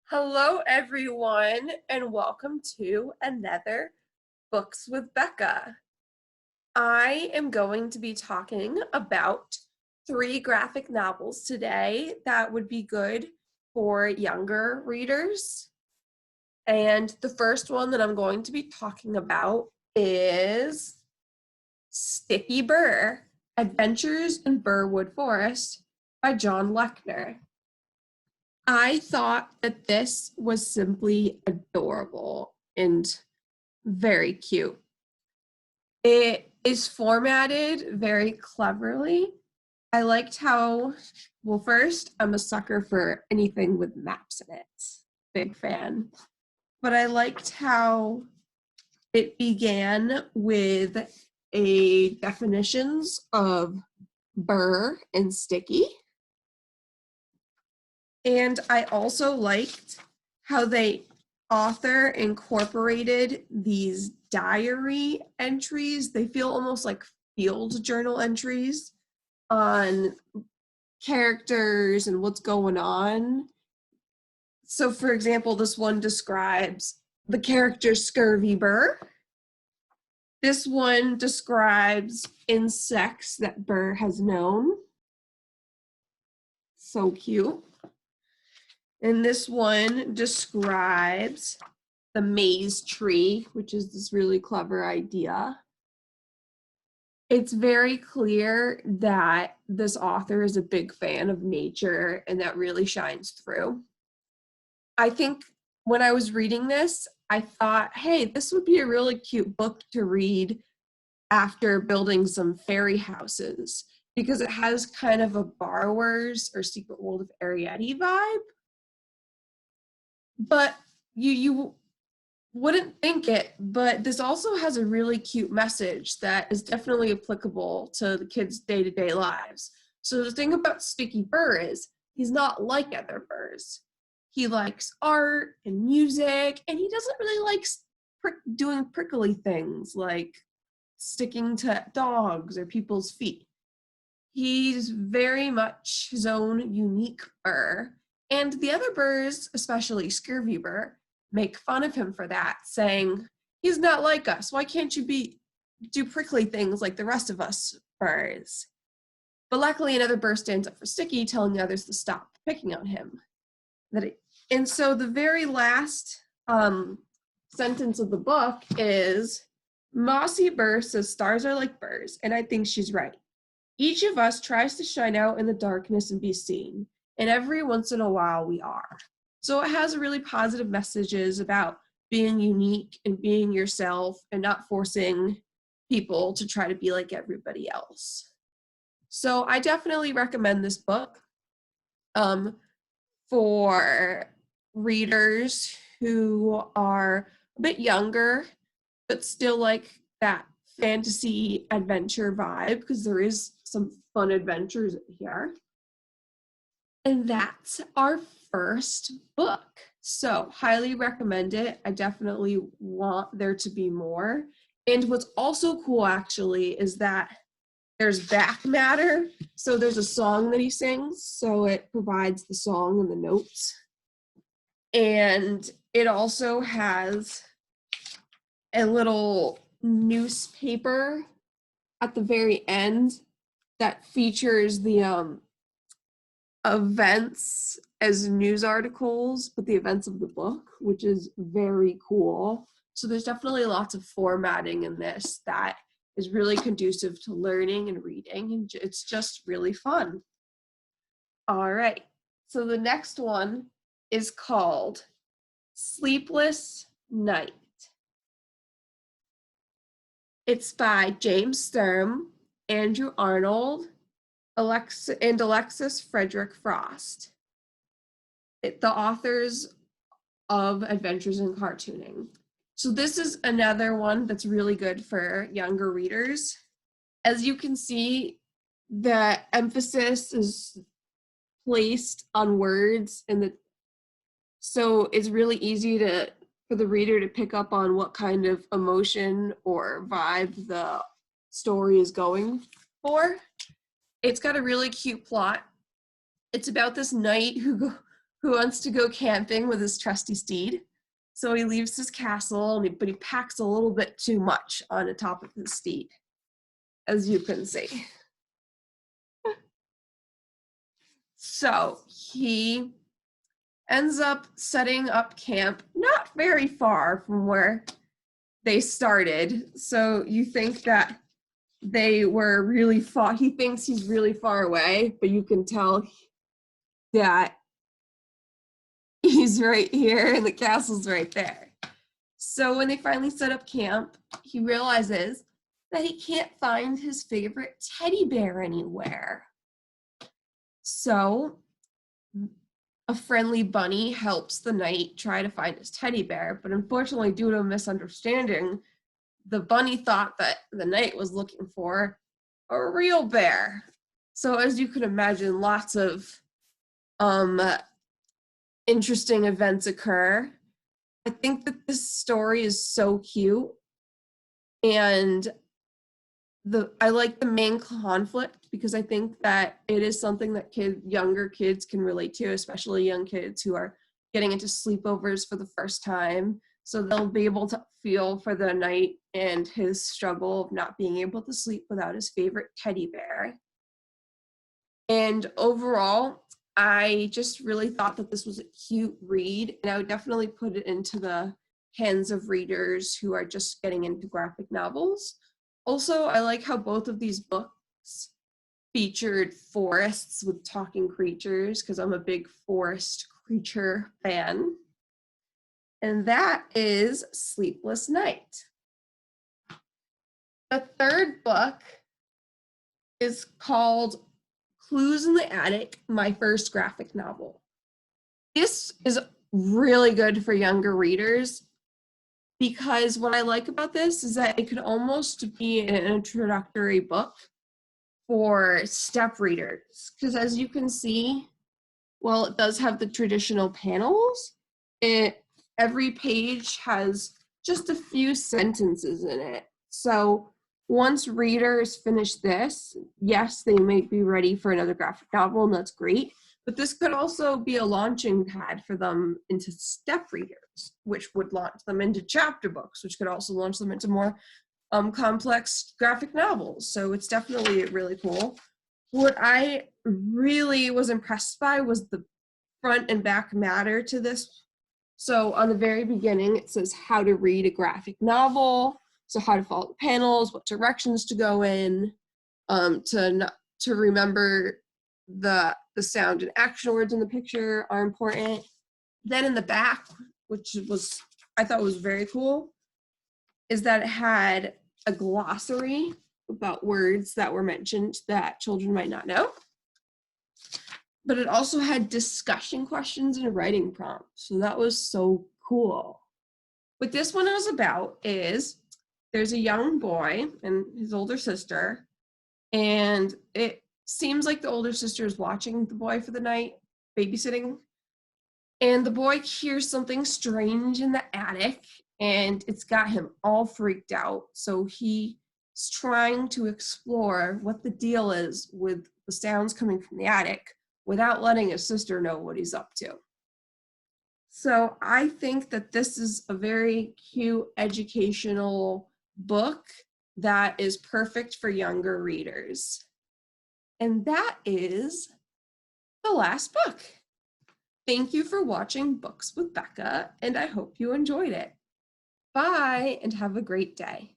Hello, everyone, and welcome to another Books with Becca. I am going to be talking about 3 graphic novels today that would be good for younger readers. And the first one that I'm going to be talking about is Sticky Burr, Adventures in Burrwood Forest by John Lechner. I thought that this was simply adorable and very cute. It is formatted very cleverly. I liked how, well, first, I'm a sucker for anything with maps in it. Big fan. But I liked how it began with a definitions of burr and sticky. And I also liked how the author incorporated these diary entries. They feel almost like field journal entries on characters and what's going on. So, for example, this one describes the character Scurvy Burr. This one describes insects that Burr has known. So cute. And this one describes the maze tree, which is this really clever idea. It's very clear that this author is a big fan of nature, and that really shines through. I think when I was reading this, I thought, hey, this would be a really cute book to read after building some fairy houses, because it has kind of a Borrowers or Secret World of Ariete vibe. But you wouldn't think it, but this also has a really cute message that is definitely applicable to the kids' day-to-day lives. So the thing about Sticky Burr is he's not like other Burrs. He likes art and music, and he doesn't really like doing prickly things like sticking to dogs or people's feet. He's very much his own unique Burr. And the other Burrs, especially Scurvy Burr, make fun of him for that, saying, he's not like us. Why can't you do prickly things like the rest of us Burrs? But luckily another Burr stands up for Sticky, telling others to stop picking on him. And so the very last sentence of the book is, Mossy Burr says stars are like Burrs, and I think she's right. Each of us tries to shine out in the darkness and be seen, and every once in a while we are. So it has really positive messages about being unique and being yourself and not forcing people to try to be like everybody else. So I definitely recommend this book for readers who are a bit younger, but still like that fantasy adventure vibe, because there is some fun adventures here. And that's our first book. So highly recommend it. I definitely want there to be more. And what's also cool actually is that there's back matter. So there's a song that he sings. So it provides the song and the notes. And it also has a little newspaper at the very end that features the events as news articles, but the events of the book, which is very cool. So there's definitely lots of formatting in this that is really conducive to learning and reading, and it's just really fun. All right, so the next one is called Sleepless Night. It's by James Sturm, Andrew Arnold, Alexis Frederick-Frost. The authors of Adventures in Cartooning. So this is another one that's really good for younger readers. As you can see, the emphasis is placed on words, so it's really easy for the reader to pick up on what kind of emotion or vibe the story is going for. It's got a really cute plot. It's about this knight who who wants to go camping with his trusty steed. So he leaves his castle, but he packs a little bit too much on the top of his steed, as you can see. So he ends up setting up camp not very far from where they started. So you think that they were really far. He thinks he's really far away, but you can tell that he's right here and the castle's right there. So when they finally set up camp, he realizes that he can't find his favorite teddy bear anywhere. So a friendly bunny helps the knight try to find his teddy bear, but unfortunately, due to a misunderstanding, the bunny thought that the knight was looking for a real bear. So as you can imagine, lots of interesting events occur. I think that this story is so cute, and I like the main conflict because I think that it is something that younger kids can relate to, especially young kids who are getting into sleepovers for the first time. So they'll be able to feel for the knight and his struggle of not being able to sleep without his favorite teddy bear. And overall, I just really thought that this was a cute read, and I would definitely put it into the hands of readers who are just getting into graphic novels. Also, I like how both of these books featured forests with talking creatures, because I'm a big forest creature fan. And that is Sleepless Night. The third book is called Clues in the Attic, my first graphic novel. This is really good for younger readers because what I like about this is that it could almost be an introductory book for step readers. Because as you can see, while it does have the traditional panels, every page has just a few sentences in it. So once readers finish this, yes, they might be ready for another graphic novel, and that's great. But this could also be a launching pad for them into step readers, which would launch them into chapter books, which could also launch them into more complex graphic novels. So it's definitely really cool. What I really was impressed by was the front and back matter to this. So on the very beginning, it says how to read a graphic novel. So how to follow the panels, what directions to go in, to remember the sound and action words in the picture are important. Then in the back, which I thought was very cool, is that it had a glossary about words that were mentioned that children might not know. But it also had discussion questions and writing prompts. So that was so cool. What this one is about is there's a young boy and his older sister, and it seems like the older sister is watching the boy for the night, babysitting, and the boy hears something strange in the attic, and it's got him all freaked out. So he's trying to explore what the deal is with the sounds coming from the attic without letting his sister know what he's up to. So I think that this is a very cute educational book that is perfect for younger readers. And that is the last book. Thank you for watching Books with Becca, and I hope you enjoyed it. Bye, and have a great day.